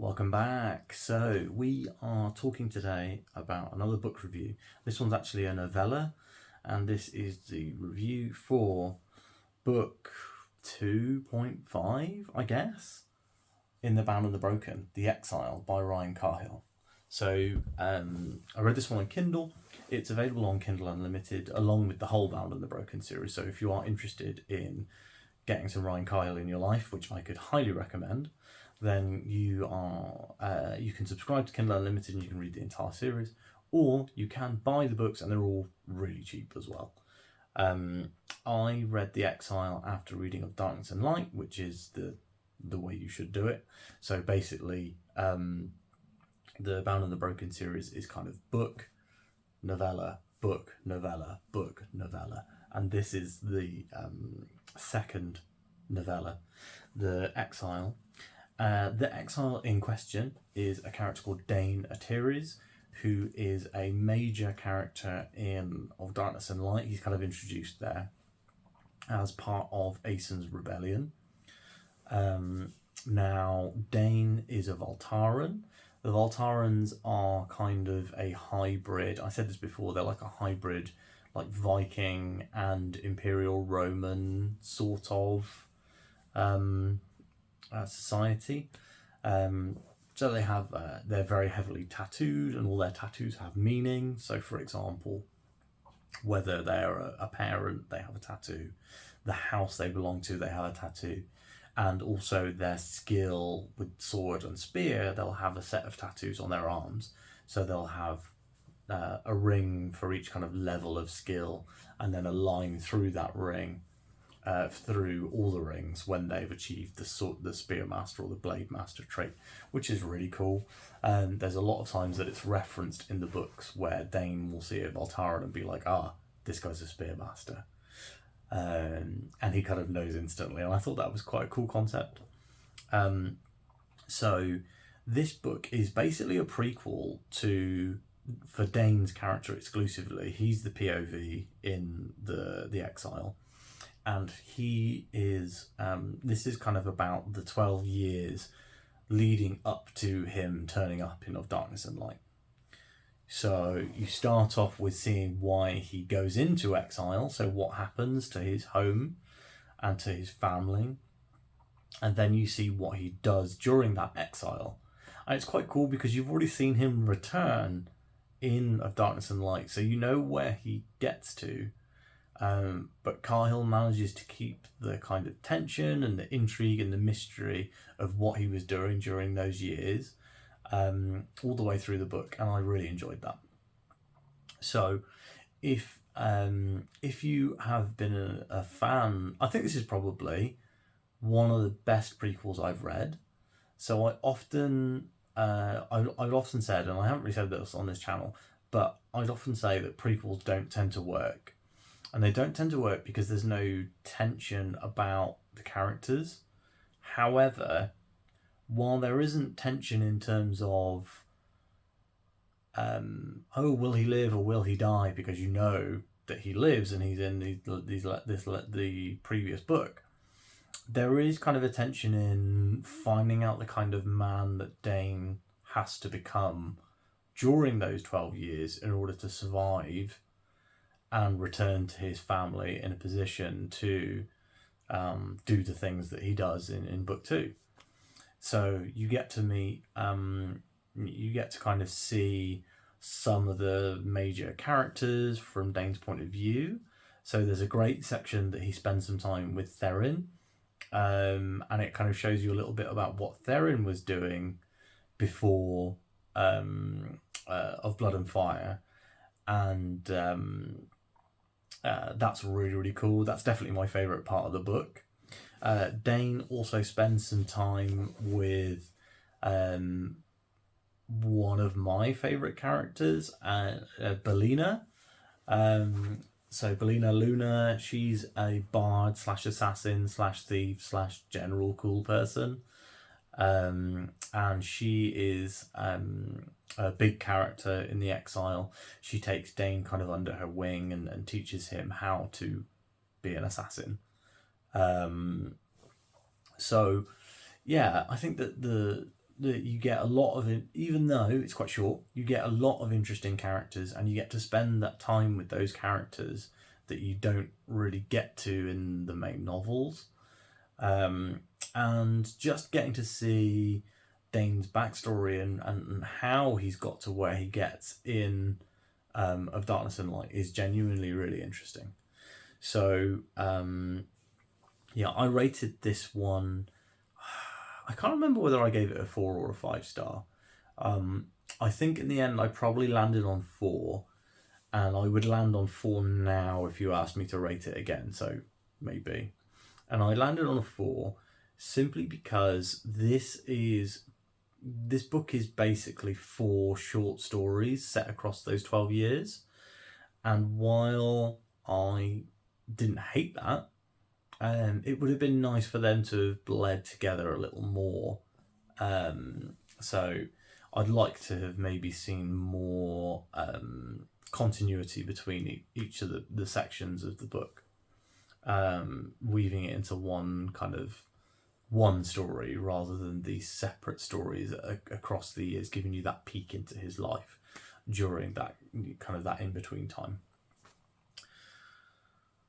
Welcome back. So we are talking today about another book review. This one's actually a novella, and this is the review for book 2.5, I guess, in The Bound and the Broken, The Exile by Ryan Cahill. So I read this one on Kindle. It's available on Kindle Unlimited along with the whole Bound and the Broken series. So if you are interested in getting some Ryan Cahill in your life, which I could highly recommend, then you can subscribe to Kindle Unlimited and you can read the entire series, or you can buy the books and they're all really cheap as well. I read The Exile after reading of Darkness and Light, which is the way you should do it. So basically, the Bound and the Broken series is kind of book, novella, book, novella, book, novella, and this is the second novella, The Exile. The Exile in question is a character called Dane Atreides, who is a major character in Of Darkness and Light. He's kind of introduced there as part of Aeson's rebellion. Now, Dane is a Voltaran. The Voltarans are kind of a hybrid. I said this before, they're like a hybrid, like Viking and Imperial Roman sort of society. So they have they're very heavily tattooed, and all their tattoos have meaning. So for example, whether they're a parent, they have a tattoo, the house they belong to, they have a tattoo, and also their skill with sword and spear, they'll have a set of tattoos on their arms. So they'll have a ring for each kind of level of skill, and then a line through that ring through all the rings when they've achieved the spear master or the blade master trait, which is really cool. There's a lot of times that it's referenced in the books where Dane will see a Voltaran and be like, this guy's a spear master, and he kind of knows instantly, and I thought that was quite a cool concept. So this book is basically a prequel for Dane's character exclusively. He's the POV in the Exile. And he is, this is kind of about the 12 years leading up to him turning up in Of Darkness and Light. So you start off with seeing why he goes into exile, so what happens to his home and to his family. And then you see what he does during that exile. And it's quite cool because you've already seen him return in Of Darkness and Light, so you know where he gets to. But Cahill manages to keep the kind of tension and the intrigue and the mystery of what he was doing during those years all the way through the book, and I really enjoyed that. So if you have been a fan, I think this is probably one of the best prequels I've read. So I've often said, and I haven't really said this on this channel, but I'd often say that prequels don't tend to work. And they don't tend to work because there's no tension about the characters. However, while there isn't tension in terms of, will he live or will he die? Because you know that he lives and he's in the previous book. There is kind of a tension in finding out the kind of man that Dane has to become during those 12 years in order to survive and return to his family in a position to do the things that he does in book 2. So you get to meet, you get to kind of see some of the major characters from Dane's point of view. So there's a great section that he spends some time with Therin, and it kind of shows you a little bit about what Therin was doing before Of Blood and Fire, and that's really, really cool. That's definitely my favourite part of the book. Dane also spends some time with one of my favourite characters, Belina. So Belina Luna, she's a bard / assassin / thief / general cool person. And she is a big character in the Exile. She takes Dane kind of under her wing and teaches him how to be an assassin. So yeah, I think that you get a lot of it, even though it's quite short, you get a lot of interesting characters, and you get to spend that time with those characters that you don't really get to in the main novels. And just getting to see Dane's backstory and how he's got to where he gets in Of Darkness and Light is genuinely really interesting. So, yeah, I rated this one. I can't remember whether I gave it a 4 or a 5 star. I think in the end I probably landed on 4, and I would land on 4 now if you asked me to rate it again, so maybe. And I landed on a 4 simply because this book is basically 4 short stories set across those 12 years. And while I didn't hate that, it would have been nice for them to have bled together a little more. So I'd like to have maybe seen more continuity between each of the sections of the book, weaving it into one story rather than these separate stories across the years, giving you that peek into his life during that in-between time.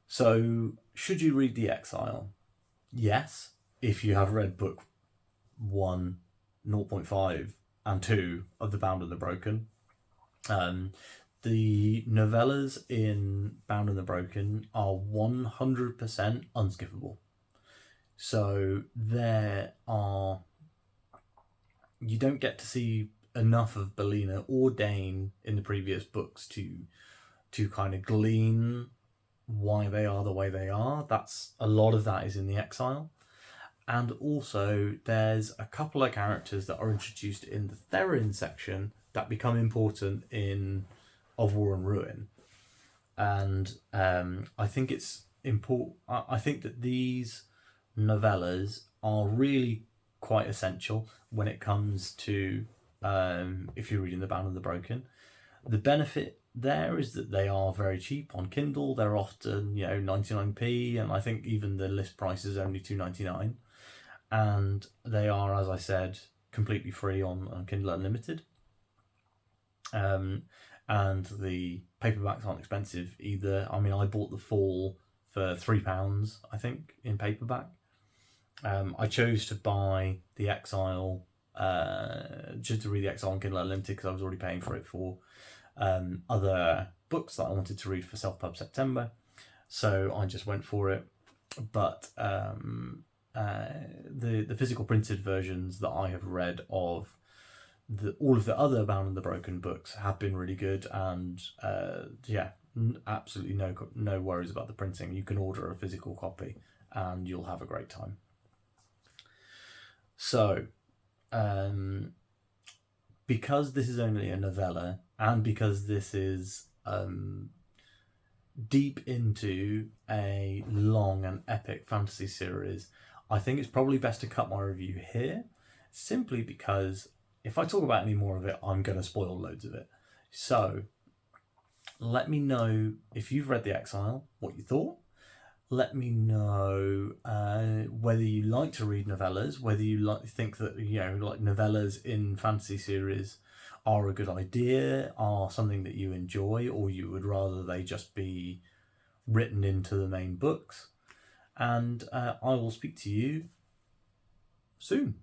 So, should you read The Exile? Yes, if you have read book 1, 0.5, and 2 of The Bound and the Broken. The novellas in Bound and the Broken are 100% unskippable. So you don't get to see enough of Belina or Dane in the previous books to kind of glean why they are the way they are. A lot of that is in The Exile. And also there's a couple of characters that are introduced in the Theron section that become important in Of War and Ruin. And I think it's important. I think that these novellas are really quite essential when it comes to if you're reading The Bound and the Broken. The benefit there is that they are very cheap on Kindle. They're often 99p, and I think even the list price is only $2.99. And they are, as I said, completely free on Kindle Unlimited. And the paperbacks aren't expensive either. I mean, I bought The Fall for £3, I think, in paperback. I chose to buy The Exile, just to read The Exile on Kindle Unlimited because I was already paying for it for other books that I wanted to read for Self-Pub September. So I just went for it. But the physical printed versions that I have read of all of the other Bound and the Broken books have been really good, and absolutely no worries about the printing. You can order a physical copy and you'll have a great time. So, because this is only a novella, and because this is deep into a long and epic fantasy series, I think it's probably best to cut my review here, simply because if I talk about any more of it, I'm going to spoil loads of it. So, let me know if you've read The Exile, what you thought. Let me know whether you like to read novellas, whether you think that novellas in fantasy series are a good idea, are something that you enjoy, or you would rather they just be written into the main books. And I will speak to you soon.